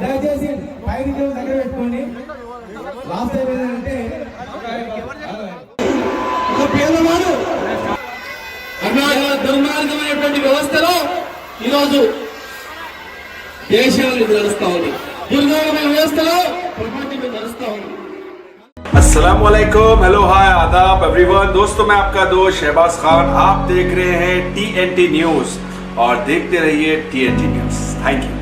దయచేసి పైకి దగ్గర పెట్టుకోండి. లాస్ట్ టైం ఏంటంటే ఒక పేదవాడు దుర్మార్గమైనటువంటి వ్యవస్థలో ఈరోజు దేశాన్ని నడుస్తా ఉంది. దుర్మార్గమైన వ్యవస్థలో ప్రపంచం నడుస్తా ఉంది. अस्सलाम वालेकुम, हेलो हाय आदाब एवरीवन। दोस्तों मैं आपका दोस्त शहबाज खान, आप देख रहे हैं TNT न्यूज और देखते रहिए TNT न्यूज। Thank you.